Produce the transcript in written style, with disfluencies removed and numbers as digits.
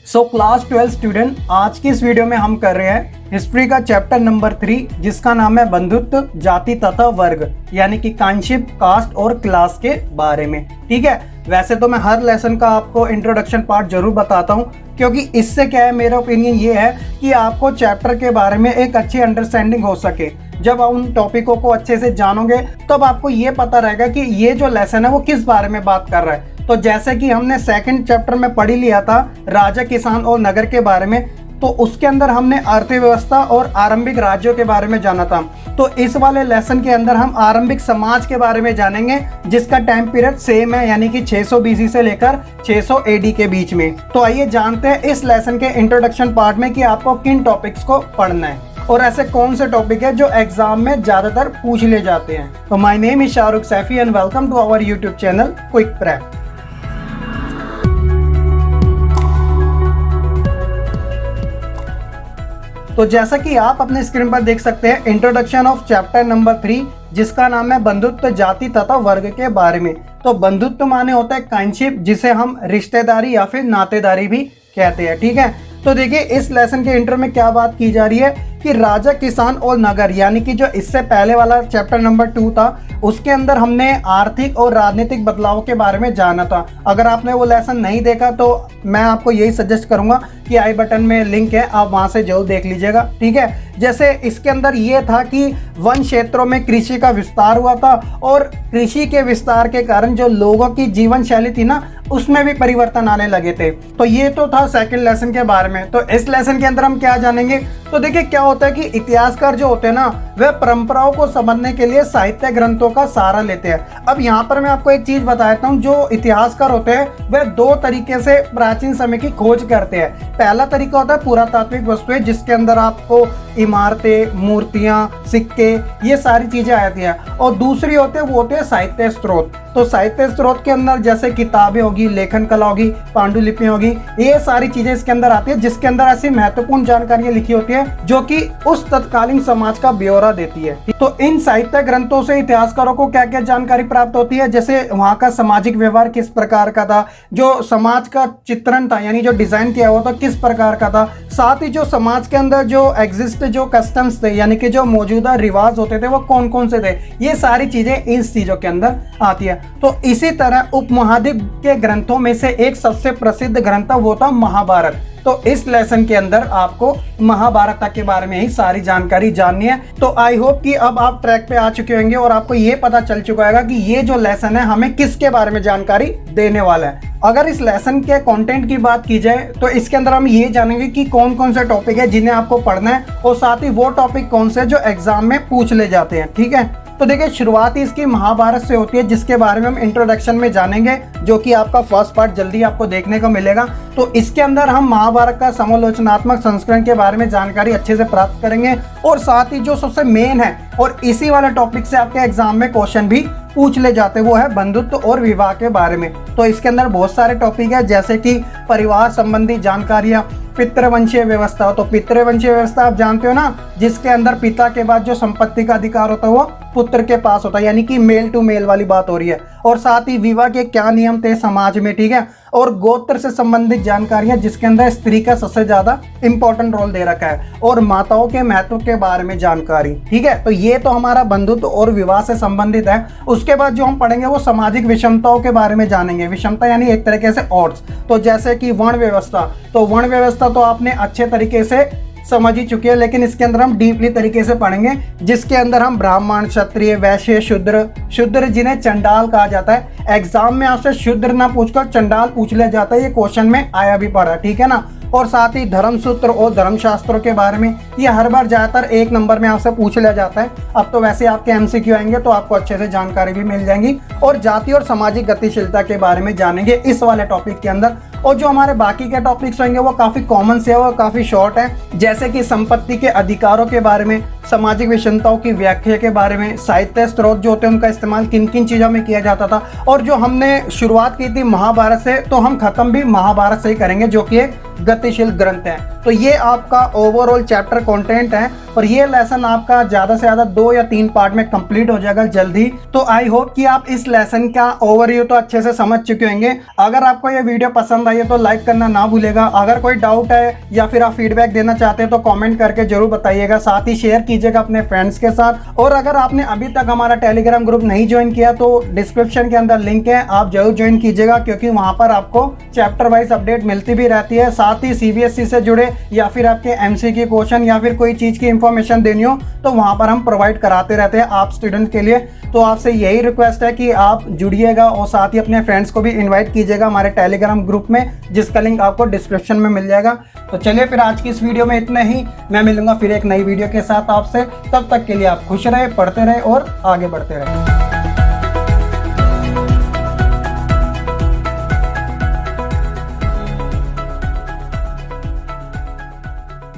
So class 12 student, आज की इस वीडियो में हम कर रहे हैं हिस्ट्री का चैप्टर नंबर 3 जिसका नाम है बंधुत्व जाति तथा वर्ग, यानी कि काइंडशिप, कास्ट और क्लास के बारे में। ठीक है, वैसे तो मैं हर लेसन का आपको इंट्रोडक्शन पार्ट जरूर बताता हूँ, क्योंकि इससे क्या है, मेरा ओपिनियन ये है कि आपको चैप्टर के बारे में एक अच्छी अंडरस्टैंडिंग हो सके। जब आप उन टॉपिकों को अच्छे से जानोगे तब आपको ये पता रहेगा कि ये जो लेसन है वो किस बारे में बात कर रहा है। तो जैसे कि हमने सेकंड चैप्टर में पढ़ लिया था राजा, किसान और नगर के बारे में, तो उसके अंदर हमने अर्थव्यवस्था और आरंभिक राज्यों के बारे में जाना था। तो इस वाले लेसन के अंदर हम आरंभिक समाज के बारे में जानेंगे, जिसका टाइम पीरियड सेम है, यानी कि 600 बीसी से लेकर 600 एडी के बीच में। तो आइए जानते हैं इस लेसन के इंट्रोडक्शन पार्ट में कि आपको किन टॉपिक्स को पढ़ना है और ऐसे कौन से टॉपिक है जो एग्जाम में ज्यादातर पूछ ले जाते हैं। तो my name is Shahrukh Saifi and welcome to our YouTube channel Quick Prep. तो जैसा कि आप अपने स्क्रीन पर देख सकते हैं, इंट्रोडक्शन ऑफ चैप्टर नंबर 3 जिसका नाम है बंधुत्व जाति तथा वर्ग के बारे में। तो बंधुत्व माने होता है काइंडशिप, जिसे हम रिश्तेदारी या फिर नातेदारी भी कहते हैं। ठीक है, तो देखिए इस लेसन के इंट्रो में क्या बात की जा रही है कि राजा, किसान और नगर, यानी कि जो इससे पहले वाला चैप्टर नंबर 2 था उसके अंदर हमने आर्थिक और राजनीतिक बदलाव के बारे में जाना था। अगर आपने वो लेसन नहीं देखा तो मैं आपको यही सजेस्ट करूंगा कि आई बटन में लिंक है, आप वहां से जरूर देख लीजिएगा। ठीक है, जैसे इसके अंदर ये था कि वन क्षेत्रों में कृषि का विस्तार हुआ था और कृषि के विस्तार के कारण जो लोगों की जीवन शैली थी ना, उसमें भी परिवर्तन आने लगे थे। तो ये तो था सेकंड लेसन के बारे में। तो इस लेसन के अंदर हम क्या जानेंगे, तो देखिए क्या होता है कि इतिहासकार जो होते हैं ना, वह परंपराओं को समझने के लिए साहित्य ग्रंथों का सहारा लेते हैं। अब यहाँ पर मैं आपको एक चीज बताता हूँ, जो इतिहासकार होते हैं वह दो तरीके से प्राचीन समय की खोज करते हैं। पहला तरीका होता है पुरातात्विक वस्तुएं, जिसके अंदर आपको इमारतें, मूर्तियां, सिक्के, ये सारी चीजें आती हैं। और दूसरी होते हैं वो होते हैं साहित्य स्रोत। तो साहित्य स्रोत के अंदर जैसे किताबें होगी, लेखन कला होगी, पांडुलिपियां होगी, ये सारी चीजें इसके अंदर आती है, जिसके अंदर ऐसी महत्वपूर्ण जानकारियां लिखी होती है जो कि उस तत्कालीन समाज का ब्यौरा देती है। तो इन साहित्य ग्रंथों से इतिहासकारों को क्या क्या जानकारी प्राप्त होती है, जैसे वहां का सामाजिक व्यवहार किस प्रकार का था, जो समाज का चित्रण था यानी जो डिजाइन किया हुआ था किस प्रकार का था, साथ ही जो समाज के अंदर जो एग्जिस्ट जो कस्टम्स थे यानी कि जो मौजूदा रिवाज होते थे वो कौन कौन से थे, ये सारी चीजें इस चीजों के अंदर आती है। तो इसी तरह उपमहाद्वीप के ग्रंथों में से एक सबसे प्रसिद्ध ग्रंथ वो था महाभारत। तो इस लेसन के अंदर आपको महाभारत के बारे में ही सारी जानकारी जाननी है। तो आई होप कि अब आप ट्रैक पे आ चुके होंगे और आपको ये पता चल चुका होगा कि ये जो लेसन है हमें किसके बारे में जानकारी देने वाला है। अगर इस लेसन के कंटेंट की बात की जाए तो इसके अंदर हम ये जानेंगे कि कौन कौन से टॉपिक है जिन्हें आपको पढ़ना है और साथ ही वो टॉपिक कौन से जो एग्जाम में पूछ ले जाते हैं। ठीक है, तो देखिए शुरुआत ही इसकी महाभारत से होती है, जिसके बारे में हम इंट्रोडक्शन में जानेंगे, जो कि आपका फर्स्ट पार्ट जल्दी आपको देखने को मिलेगा। तो इसके अंदर हम महाभारत का समालोचनात्मक संस्करण के बारे में जानकारी अच्छे से प्राप्त करेंगे और साथ ही जो सबसे मेन है और इसी वाले टॉपिक से आपके एग्जाम में क्वेश्चन भी पूछ ले जाते, वो है बंधुत्व और विवाह के बारे में। तो इसके अंदर बहुत सारे टॉपिक है, जैसे कि परिवार संबंधी जानकारियां, पितृवंशीय व्यवस्था। तो पितृवंशीय व्यवस्था आप जानते हो ना, जिसके अंदर पिता के बाद जो संपत्ति का अधिकार होता है वो पुत्र के पास होता है, यानी कि मेल टू मेल वाली बात हो रही है। और साथ ही विवाह के क्या नियम थे समाज में। ठीक है, और गोत्र से संबंधित जानकारियां, जिसके अंदर स्त्री का सबसे ज्यादा इंपॉर्टेंट रोल दे रखा है, और माताओं के महत्व के बारे में जानकारी। ठीक है, तो ये तो हमारा बंधुत्व और विवाह से संबंधित है। उसके बाद जो हम पढ़ेंगे वो सामाजिक विषमताओं के बारे में जानेंगे। विषमता यानी एक तरीके से ऑड्स। तो जैसे कि वर्ण व्यवस्था, तो वर्ण व्यवस्था तो आपने अच्छे तरीके से समझ ही चुकी है, लेकिन इसके अंदर हम डीपली तरीके से पढ़ेंगे, जिसके अंदर हम ब्राह्मण, क्षत्रिय, वैश्य, शूद्र जिन्हें चंडाल कहा जाता है। एग्जाम में आपसे शूद्र ना पूछकर चंडाल पूछ लिया जाता है, ये क्वेश्चन में आया भी पड़ा। ठीक है ना, और साथ ही धर्मसूत्र और धर्मशास्त्रों के बारे में, ये हर बार ज्यादातर 1 नंबर में आपसे पूछ लिया जाता है। अब तो वैसे आपके एमसीक्यू आएंगे तो आपको अच्छे से जानकारी भी मिल जाएंगी। और जाति और सामाजिक गतिशीलता के बारे में जानेंगे इस वाले टॉपिक के अंदर। और जो हमारे बाकी के टॉपिक्स होंगे वो काफी कॉमन से है और काफी शॉर्ट है, जैसे कि संपत्ति के अधिकारों के बारे में, सामाजिक विषमताओं की व्याख्या के बारे में, साहित्य स्रोत जो होते हैं उनका इस्तेमाल किन किन चीजों में किया जाता था। और जो हमने शुरुआत की थी महाभारत से, तो हम खत्म भी महाभारत से ही करेंगे, जो कि एक गतिशील ग्रंथ है। तो ये आपका ओवरऑल चैप्टर कंटेंट है और ये लेसन आपका ज़्यादा से ज़्यादा 2 या 3 पार्ट में कंप्लीट हो जाएगा जल्दी। तो आई होप कि आप इस लेसन का ओवरव्यू तो अच्छे से समझ चुके होंगे। अगर आपको ये वीडियो पसंद आई है तो लाइक करना ना भूलेगा। अगर कोई डाउट है या फिर आप फीडबैक देना चाहते हैं तो कमेंट करके जरूर बताइएगा, साथ ही शेयर कीजिएगा अपने फ्रेंड्स के साथ। और अगर आपने अभी तक हमारा टेलीग्राम ग्रुप नहीं ज्वाइन किया तो डिस्क्रिप्शन के अंदर लिंक है, आप जरूर ज्वाइन कीजिएगा, क्योंकि वहां पर आपको चैप्टर वाइज अपडेट मिलती भी रहती है। साथ ही सीबीएसई से जुड़े या फिर आपके एमसीक्यू क्वेश्चन या फिर कोई चीज़ की इंफॉर्मेशन देनी हो तो वहां पर हम प्रोवाइड कराते रहते हैं आप स्टूडेंट के लिए। तो आपसे यही रिक्वेस्ट है कि आप जुड़िएगा और साथ ही अपने फ्रेंड्स को भी इन्वाइट कीजिएगा हमारे टेलीग्राम ग्रुप में, जिसका लिंक आपको डिस्क्रिप्शन में मिल जाएगा। तो चलिए फिर आज की इस वीडियो में इतना ही। मैं मिलूंगा फिर एक नई वीडियो के साथ आपसे। तब तक के लिए आप खुश रहे, पढ़ते रहे और आगे बढ़ते रहे।